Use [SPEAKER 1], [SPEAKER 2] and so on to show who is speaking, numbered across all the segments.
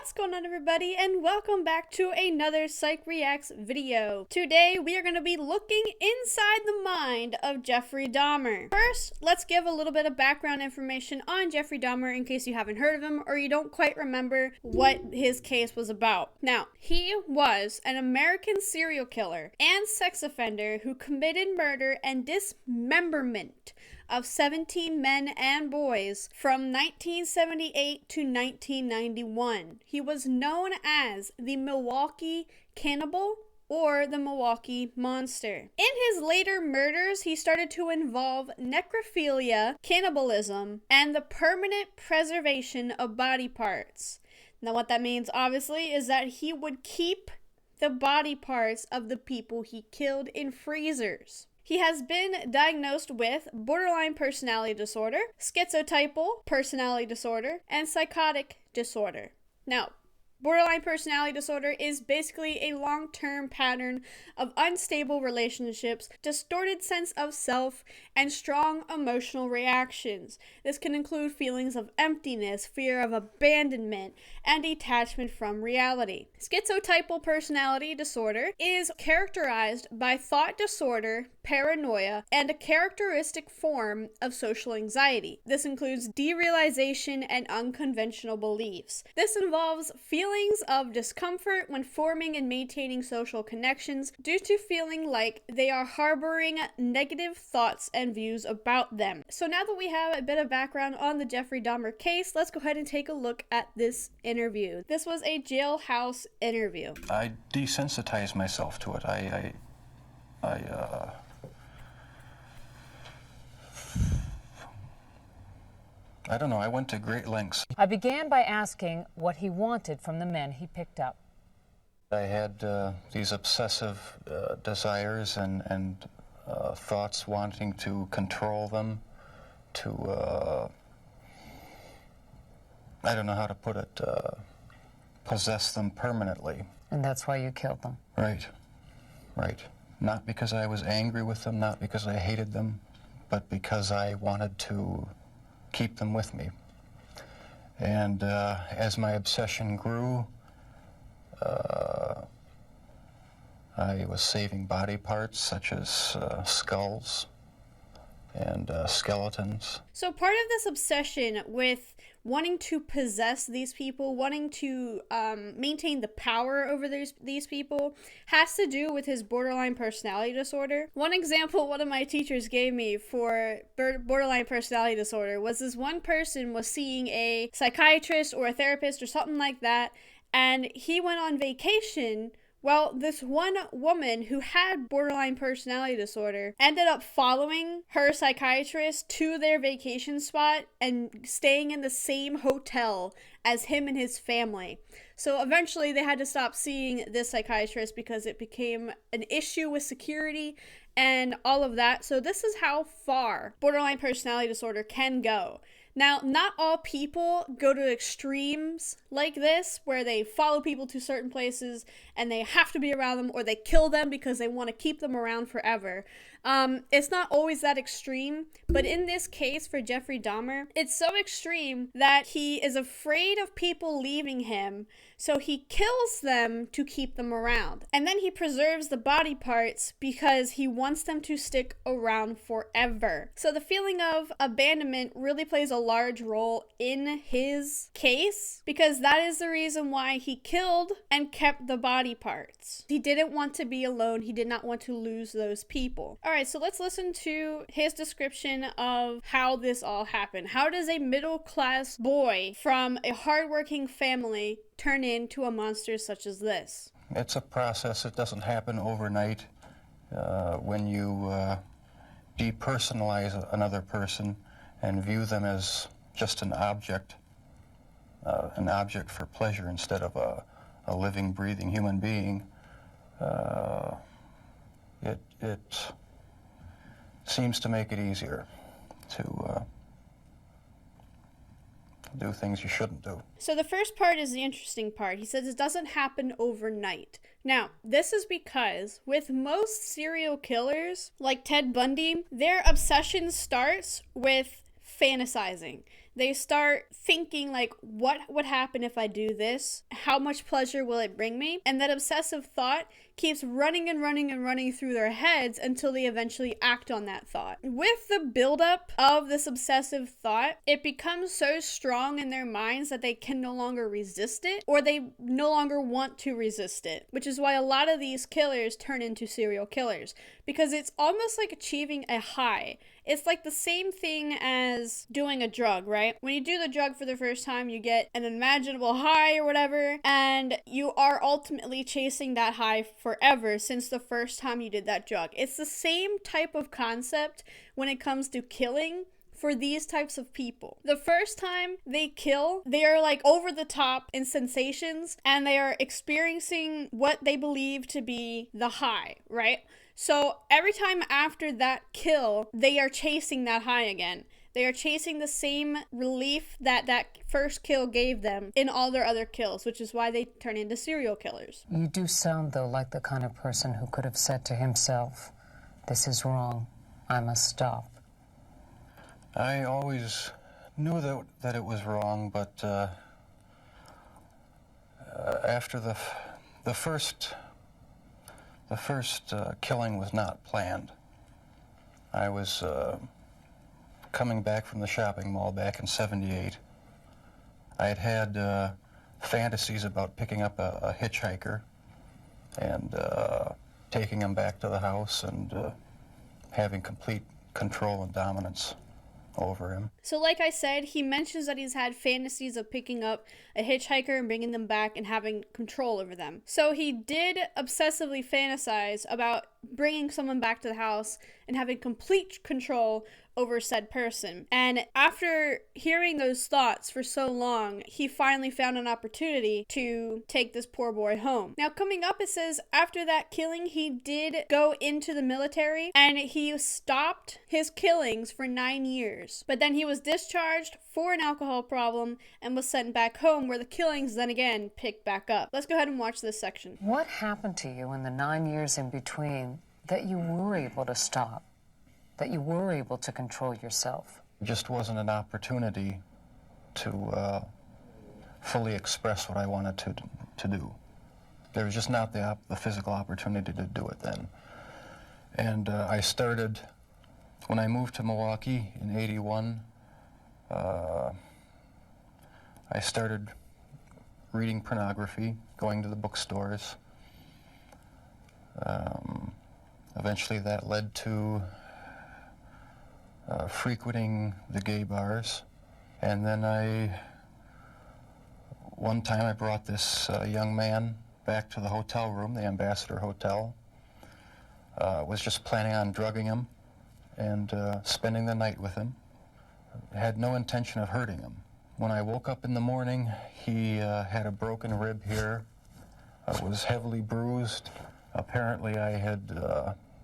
[SPEAKER 1] What's going on, everybody, and welcome back to another Psych Reacts video. Today we are going to be looking inside the mind of Jeffrey Dahmer. First, let's give a little bit of background information on Jeffrey Dahmer in case you haven't heard of him or you don't quite remember what his case was about. Now, he was an American serial killer and sex offender who committed murder and dismemberment of 17 men and boys from 1978 to 1991. He was known as the Milwaukee Cannibal or the Milwaukee Monster. In his later murders, he started to involve necrophilia, cannibalism, and the permanent preservation of body parts. Now, what that means, obviously, is that he would keep the body parts of the people he killed in freezers. He has been diagnosed with borderline personality disorder, schizotypal personality disorder, and psychotic disorder. Now, borderline personality disorder is basically a long-term pattern of unstable relationships, distorted sense of self, and strong emotional reactions. This can include feelings of emptiness, fear of abandonment, and detachment from reality. Schizotypal personality disorder is characterized by thought disorder, paranoia, and a characteristic form of social anxiety. This includes derealization and unconventional beliefs. This involves feelings of discomfort when forming and maintaining social connections due to feeling like they are harboring negative thoughts and views about them. So now that we have a bit of background on the Jeffrey Dahmer case, let's go ahead and take a look at this interview. This was a Jailhouse Interview.
[SPEAKER 2] I desensitized myself to it. I don't know, I went to great lengths.
[SPEAKER 3] I began by asking what he wanted from the men he picked up.
[SPEAKER 2] I had these obsessive desires and thoughts wanting to control them, to, I don't know how to put it, possess them permanently.
[SPEAKER 3] And that's why you killed them?
[SPEAKER 2] Right, right. Not because I was angry with them, not because I hated them, but because I wanted to keep them with me. And as my obsession grew, I was saving body parts such as skulls and skeletons.
[SPEAKER 1] So part of this obsession with wanting to possess these people, wanting to maintain the power over these people, has to do with his borderline personality disorder. One example one of my teachers gave me for borderline personality disorder was this one person was seeing a psychiatrist or a therapist or something like that, and he went on vacation. Well, this one woman who had borderline personality disorder ended up following her psychiatrist to their vacation spot and staying in the same hotel as him and his family. So eventually they had to stop seeing this psychiatrist because it became an issue with security and all of that. So this is how far borderline personality disorder can go. Now, not all people go to extremes like this, where they follow people to certain places and they have to be around them, or they kill them because they want to keep them around forever. It's not always that extreme, but in this case for Jeffrey Dahmer, it's so extreme that he is afraid of people leaving him, so he kills them to keep them around. And then he preserves the body parts because he wants them to stick around forever. So the feeling of abandonment really plays a large role in his case, because that is the reason why he killed and kept the body parts. He didn't want to be alone. He did not want to lose those people. All right, so let's listen to his description of how this all happened. How does a middle-class boy from a hardworking family turn into a monster such as this?
[SPEAKER 2] It's a process. It doesn't happen overnight. When you depersonalize another person and view them as just an object for pleasure instead of a living, breathing human being, it seems to make it easier to do things you shouldn't do.
[SPEAKER 1] So the first part is the interesting part. He says it doesn't happen overnight. Now, this is because with most serial killers, like Ted Bundy, their obsession starts with fantasizing. they start thinking like, what would happen if I do this? How much pleasure will it bring me? And that obsessive thought keeps running and running and running through their heads until they eventually act on that thought. With the buildup of this obsessive thought, it becomes so strong in their minds that they can no longer resist it, or they no longer want to resist it, which is why a lot of these killers turn into serial killers, because it's almost like achieving a high. It's like the same thing as doing a drug, right? When you do the drug for the first time, you get an unimaginable high or whatever, and you are ultimately chasing that high forever since the first time you did that drug. It's the same type of concept when it comes to killing for these types of people. The first time they kill, they are like over the top in sensations, and they are experiencing what they believe to be the high, right? So every time after that kill, they are chasing that high again. They are chasing the same relief that that first kill gave them in all their other kills, which is why they turn into serial killers.
[SPEAKER 3] You do sound, though, like the kind of person who could have said to himself, "This is wrong. I must stop."
[SPEAKER 2] I always knew that it was wrong, but after the first killing was not planned. I was coming back from the shopping mall back in '78. I had fantasies about picking up a hitchhiker and taking him back to the house and having complete control and dominance over him.
[SPEAKER 1] So like I said, he mentions that he's had fantasies of picking up a hitchhiker and bringing them back and having control over them. So he did obsessively fantasize about bringing someone back to the house and having complete control over said person. And after hearing those thoughts for so long, he finally found an opportunity to take this poor boy home. Now coming up, it says after that killing, he did go into the military and he stopped his killings for 9 years. But then he was discharged for an alcohol problem and was sent back home, where the killings then again picked back up. Let's go ahead and watch this section.
[SPEAKER 3] What happened to you in the 9 years in between that you were able to stop, that you were able to control yourself?
[SPEAKER 2] It just wasn't an opportunity to fully express what I wanted to do. There was just not the physical opportunity to do it then. And I started, when I moved to Milwaukee in '81, I started reading pornography, going to the bookstores. Eventually that led to frequenting the gay bars. And then one time I brought this young man back to the hotel room, the Ambassador Hotel. Was just planning on drugging him and spending the night with him. Had no intention of hurting him. When I woke up in the morning, he had a broken rib here, was heavily bruised. Apparently I had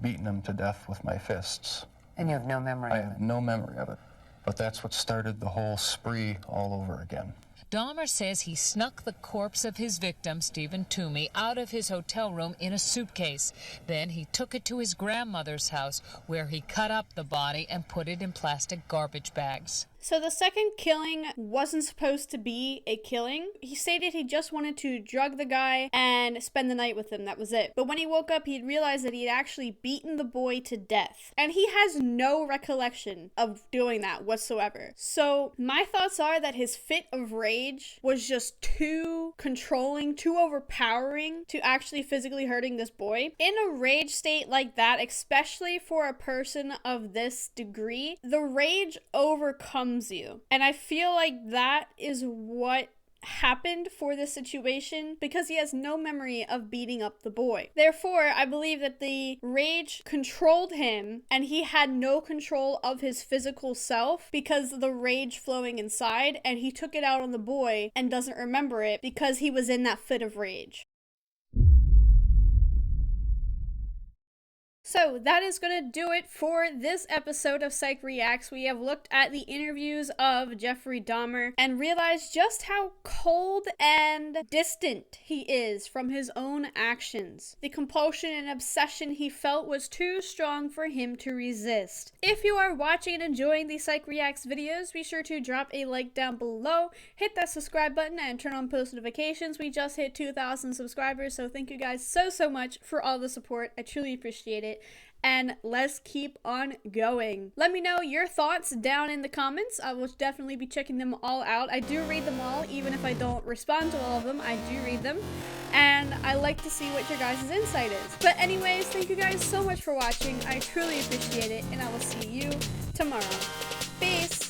[SPEAKER 2] beaten him to death with my fists.
[SPEAKER 3] And you have no memory of it?
[SPEAKER 2] I have no memory of it. But that's what started the whole spree all over again.
[SPEAKER 4] Dahmer says he snuck the corpse of his victim, Stephen Toomey, out of his hotel room in a suitcase. Then he took it to his grandmother's house, where he cut up the body and put it in plastic garbage bags.
[SPEAKER 1] So the second killing wasn't supposed to be a killing. He stated he just wanted to drug the guy and spend the night with him. That was it. But when he woke up, he realized that he had actually beaten the boy to death. And he has no recollection of doing that whatsoever. So my thoughts are that his fit of rage was just too controlling, too overpowering to actually physically hurting this boy. In a rage state like that, especially for a person of this degree, the rage overcomes you. And I feel like that is what happened for this situation, because he has no memory of beating up the boy. Therefore, I believe that the rage controlled him and he had no control of his physical self because of the rage flowing inside, and he took it out on the boy and doesn't remember it because he was in that fit of rage. So that is going to do it for this episode of Psych Reacts. We have looked at the interviews of Jeffrey Dahmer and realized just how cold and distant he is from his own actions. The compulsion and obsession he felt was too strong for him to resist. If you are watching and enjoying the Psych Reacts videos, be sure to drop a like down below, hit that subscribe button, and turn on post notifications. We just hit 2,000 subscribers, so thank you guys so much for all the support. I truly appreciate it. And let's keep on going. Let me know your thoughts down in the comments. I will definitely be checking them all out. I do read them all, even if I don't respond to all of them. I do read them, and I like to see what your guys' insight is. But anyways, thank you guys so much for watching. I truly appreciate it, and I will see you tomorrow. Peace!